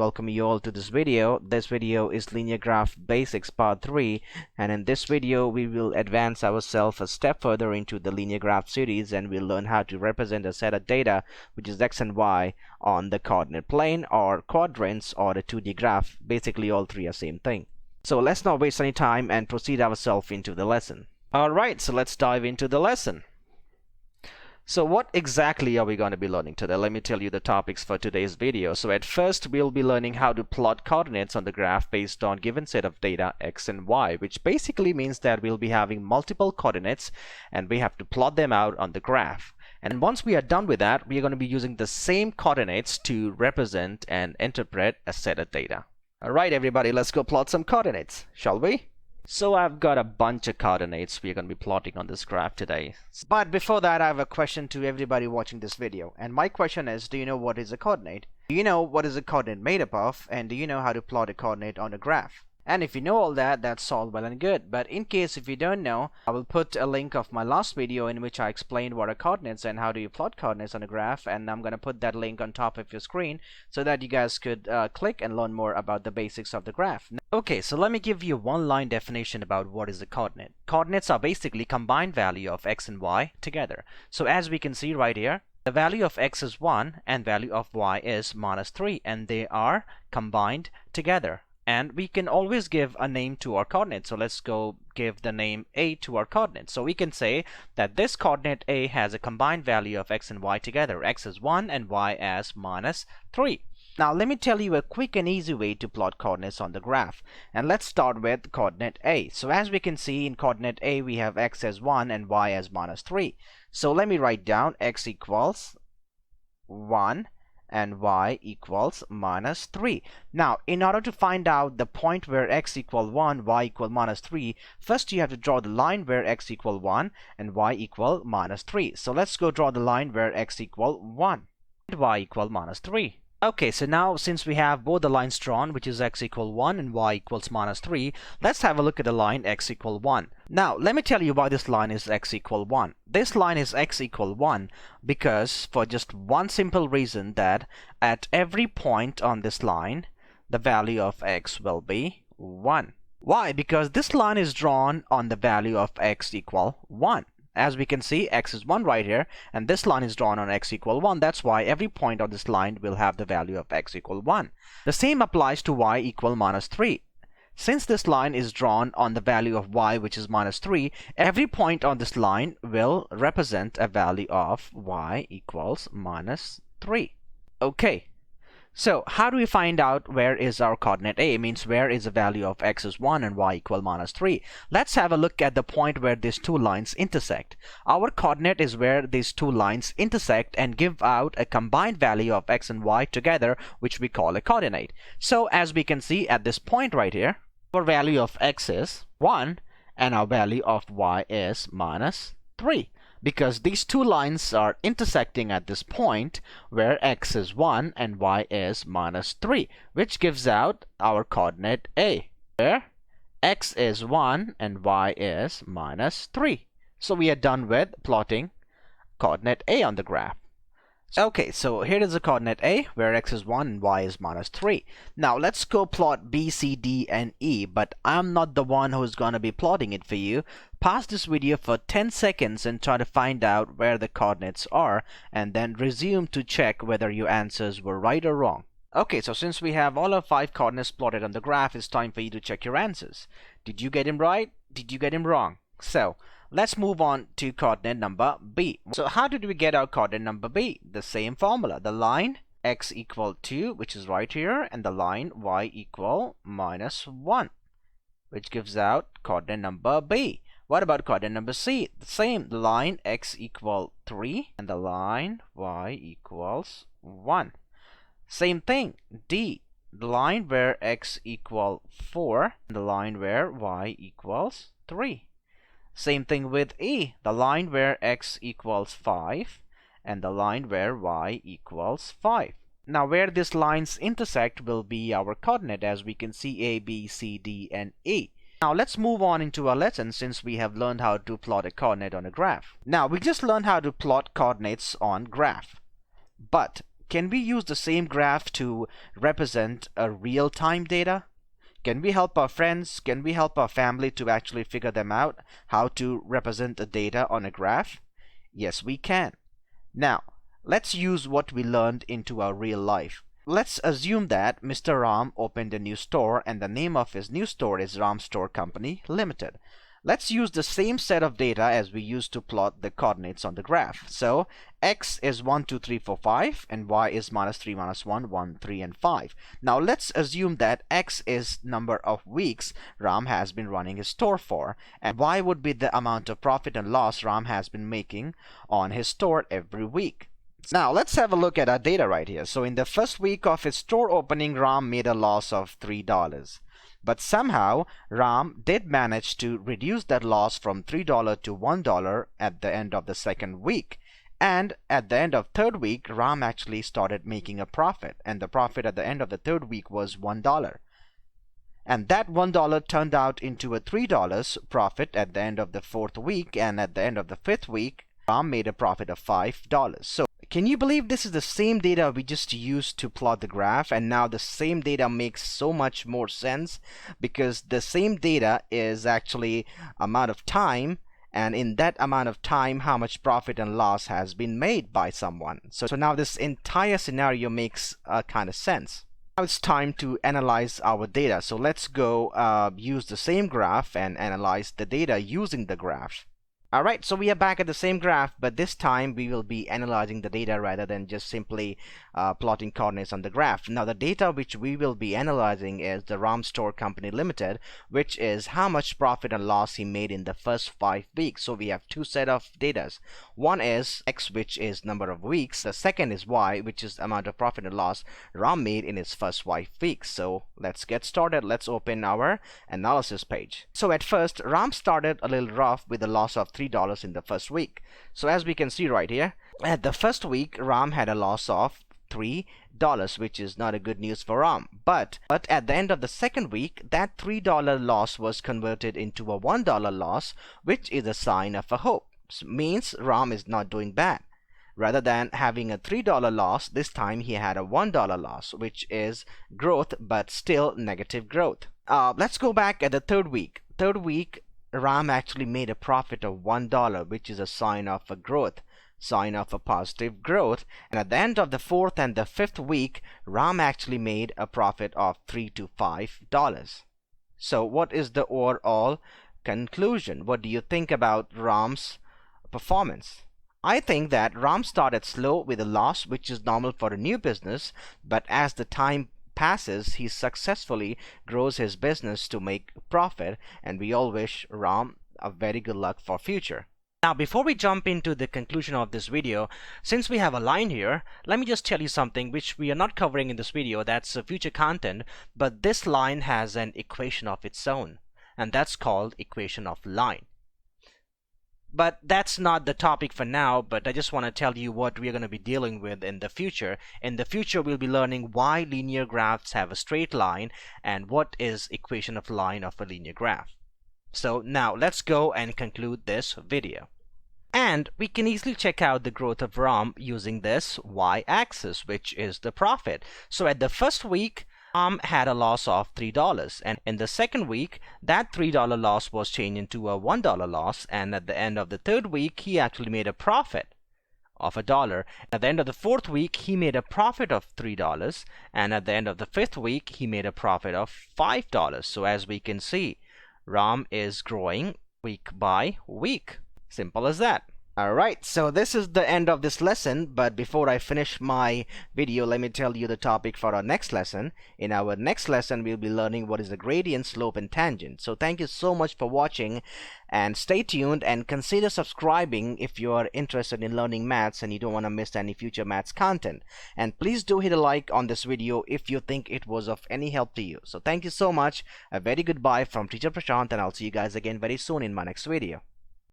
Welcome you all to this video. This video is Linear Graph Basics Part 3, and in this video we will advance ourselves a step further into the linear graph series, and we'll learn how to represent a set of data which is x and y on the coordinate plane or quadrants or a 2D graph. Basically all three are same thing. So let's not waste any time and proceed ourselves into the lesson. Alright, so let's dive into the lesson. So what exactly are we going to be learning today? Let me tell you the topics for today's video. So at first we'll be learning how to plot coordinates on the graph based on given set of data x and y, which basically means that we'll be having multiple coordinates and we have to plot them out on the graph. And once we are done with that, we are going to be using the same coordinates to represent and interpret a set of data. Alright everybody, let's go plot some coordinates, shall we? So I've got a bunch of coordinates we're going to be plotting on this graph today. But before that, I have a question to everybody watching this video. And my question is, do you know what is a coordinate? Do you know what is a coordinate made up of? And do you know how to plot a coordinate on a graph? And if you know all that, that's all well and good. But in case if you don't know, I will put a link of my last video in which I explained what are coordinates and how do you plot coordinates on a graph. And I'm going to put that link on top of your screen so that you guys could click and learn more about the basics of the graph. Okay, so let me give you one line definition about what is a coordinate. Coordinates are basically combined value of x and y together. So as we can see right here, the value of x is 1 and value of y is -3, and they are combined together. And we can always give a name to our coordinate. So let's go give the name A to our coordinate. So we can say that this coordinate A has a combined value of x and y together. X is 1 and y as -3. Now let me tell you a quick and easy way to plot coordinates on the graph. And let's start with coordinate A. So as we can see in coordinate A, we have x as 1 and y as -3. So let me write down x equals 1 and y equals -3. Now, in order to find out the point where x equal 1, y equal -3, first you have to draw the line where x equal 1 and y equal -3. So let's go draw the line where x equal 1 and y equal -3. Okay, so now since we have both the lines drawn, which is x equal 1 and y equals -3, let's have a look at the line x equal 1. Now, let me tell you why this line is x equal 1. This line is x equal 1 because for just one simple reason that at every point on this line, the value of x will be 1. Why? Because this line is drawn on the value of x equal 1. As we can see, x is 1 right here, and this line is drawn on x equal 1. That's why every point on this line will have the value of x equal 1. The same applies to y equal -3. Since this line is drawn on the value of y, which is -3, every point on this line will represent a value of y equals -3. Okay. So how do we find out where is our coordinate A? It means where is the value of x is 1 and y equal -3. Let's have a look at the point where these two lines intersect. Our coordinate is where these two lines intersect and give out a combined value of x and y together, which we call a coordinate. So as we can see at this point right here, our value of x is 1 and our value of y is -3. Because these two lines are intersecting at this point where x is 1 and y is -3, which gives out our coordinate A, where x is 1 and y is -3. So we are done with plotting coordinate A on the graph. Okay, so here is the coordinate A, where x is 1 and y is -3. Now let's go plot B, C, D, and E, but I'm not the one who's going to be plotting it for you. Pause this video for 10 seconds and try to find out where the coordinates are, and then resume to check whether your answers were right or wrong. Okay, so since we have all our 5 coordinates plotted on the graph, it's time for you to check your answers. Did you get him right? Did you get him wrong? So let's move on to coordinate number B. So how did we get our coordinate number B? The same formula. The line x equal 2, which is right here, and the line y equal -1, which gives out coordinate number B. What about coordinate number C? The same. The line x equal 3 and the line y equals 1. Same thing. D. The line where x equal 4 and the line where y equals 3. Same thing with E, the line where x equals 5 and the line where y equals 5. Now where these lines intersect will be our coordinate, as we can see A, B, C, D, and E. Now let's move on into our lesson, since we have learned how to plot a coordinate on a graph. Now we just learned how to plot coordinates on graph. But can we use the same graph to represent a real-time data? Can we help our friends, can we help our family to actually figure them out how to represent the data on a graph? Yes, we can. Now, let's use what we learned into our real life. Let's assume that Mr. Ram opened a new store and the name of his new store is Ram Store Company Limited. Let's use the same set of data as we used to plot the coordinates on the graph. So x is 1, 2, 3, 4, 5 and y is -3, -1, 1, 3 and 5. Now let's assume that x is number of weeks Ram has been running his store for, and y would be the amount of profit and loss Ram has been making on his store every week. Now let's have a look at our data right here. So in the first week of his store opening, Ram made a loss of $3. But somehow Ram did manage to reduce that loss from $3 to $1 at the end of the second week. And at the end of third week, Ram actually started making a profit, and the profit at the end of the third week was $1. And that $1 turned out into a $3 profit at the end of the fourth week, and at the end of the fifth week, Ram made a profit of $5. So can you believe this is the same data we just used to plot the graph, and now the same data makes so much more sense because the same data is actually amount of time, and in that amount of time how much profit and loss has been made by someone. So now this entire scenario makes kind of sense. Now it's time to analyze our data. So let's go use the same graph and analyze the data using the graph. Alright, so we are back at the same graph, but this time we will be analyzing the data rather than just simply plotting coordinates on the graph. Now the data which we will be analyzing is the Ram Store Company Limited, which is how much profit and loss he made in the first 5 weeks. So we have two set of data. One is X, which is number of weeks. The second is Y, which is amount of profit and loss Ram made in his first 5 weeks. So let's get started. Let's open our analysis page. So at first, Ram started a little rough with a loss of $3 in the first week. So as we can see right here, at the first week Ram had a loss of $3, which is not a good news for Ram. But at the end of the second week, that $3 loss was converted into a $1 loss, which is a sign of a hope. So means Ram is not doing bad. Rather than having a $3 loss, this time he had a $1 loss, which is growth, but still negative growth. Let's go back at the third week. Third week, Ram actually made a profit of $1, which is a sign of a growth, sign of a positive growth. And at the end of the fourth and the fifth week, Ram actually made a profit of $3 to $5. So what is the overall conclusion? What do you think about Ram's performance? I think that Ram started slow with a loss, which is normal for a new business, but as the time passes, he successfully grows his business to make profit, and we all wish Ram a very good luck for future. Now before we jump into the conclusion of this video, since we have a line here, let me just tell you something which we are not covering in this video. That's future content, but this line has an equation of its own, and that's called equation of line. But that's not the topic for now, but I just want to tell you what we're going to be dealing with in the future. In the future, we'll be learning why linear graphs have a straight line and what is equation of line of a linear graph. So now let's go and conclude this video. And we can easily check out the growth of Ram using this y-axis, which is the profit. So at the first week, Ram had a loss of $3, and in the second week that $3 loss was changed into a $1 loss, and at the end of the third week he actually made a profit of $1. At the end of the fourth week he made a profit of $3, and at the end of the fifth week he made a profit of $5. So as we can see, Ram is growing week by week. Simple as that. Alright, so this is the end of this lesson, but before I finish my video, let me tell you the topic for our next lesson. In our next lesson, we'll be learning what is a gradient, slope, and tangent. So thank you so much for watching, and stay tuned and consider subscribing if you are interested in learning maths and you don't want to miss any future maths content. And please do hit a like on this video if you think it was of any help to you. So thank you so much, a very goodbye from Teacher Prashant, and I'll see you guys again very soon in my next video.